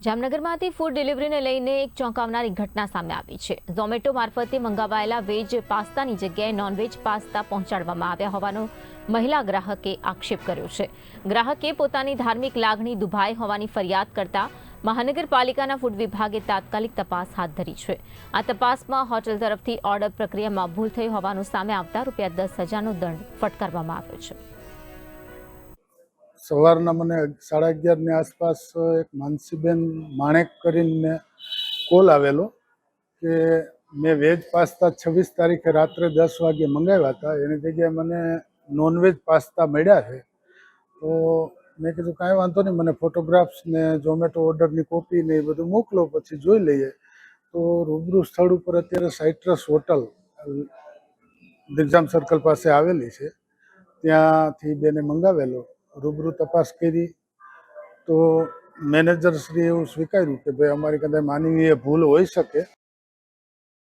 જામનગરમાંથી food ડિલિવરીને લઈને એક ચોંકાવનારી ઘટના સામે આવી છે। ઝોમેટો મારફતે મંગાવાયેલા વેજ પાસ્તાની જગ્યાએ નોનવેજ પાસ્તા પહોંચાડવામાં આવ્યા હોવાનો મહિલા ગ્રાહકે આક્ષેપ કર્યો છે। ગ્રાહકે પોતાની ધાર્મિક લાગણી દુભાઈ હોવાની ફરિયાદ કરતા મહાનગરપાલિકાના ફૂડ વિભાગે તાત્કાલિક તપાસ હાથ ધરી છે। આ તપાસમાં હોટેલ તરફથી ઓર્ડર પ્રક્રિયામાં ભૂલ થઈ હોવાનું સામે આવતા ₹10,000નો દંડ ફટકારવામાં આવ્યો છે। સવારના મને 11:30ની આસપાસ એક માનસીબેન માણેક કરીને કોલ આવેલો કે મેં વેજ પાસ્તા 26 તારીખે રાત્રે 10 વાગે મંગાવ્યા હતા, એની જગ્યાએ મને નોનવેજ પાસ્તા મળ્યા છે। તો મેં કીધું કાંઈ વાંધો નહીં, મને ફોટોગ્રાફ્સ ને ઝોમેટો ઓર્ડરની કોપી ને એ બધું મોકલો, પછી જોઈ લઈએ। તો રૂબરૂ સ્થળ ઉપર અત્યારે સાઇટ્રસ હોટલ દિગ્જામ સર્કલ પાસે આવેલી છે, ત્યાંથી બેને મંગાવેલો। રૂબરૂ તપાસ કરી તો મેનેજર શ્રી એવું સ્વીકાર્યું કે ભાઈ અમારી કદાચ માનવીય ભૂલ હોઈ શકે।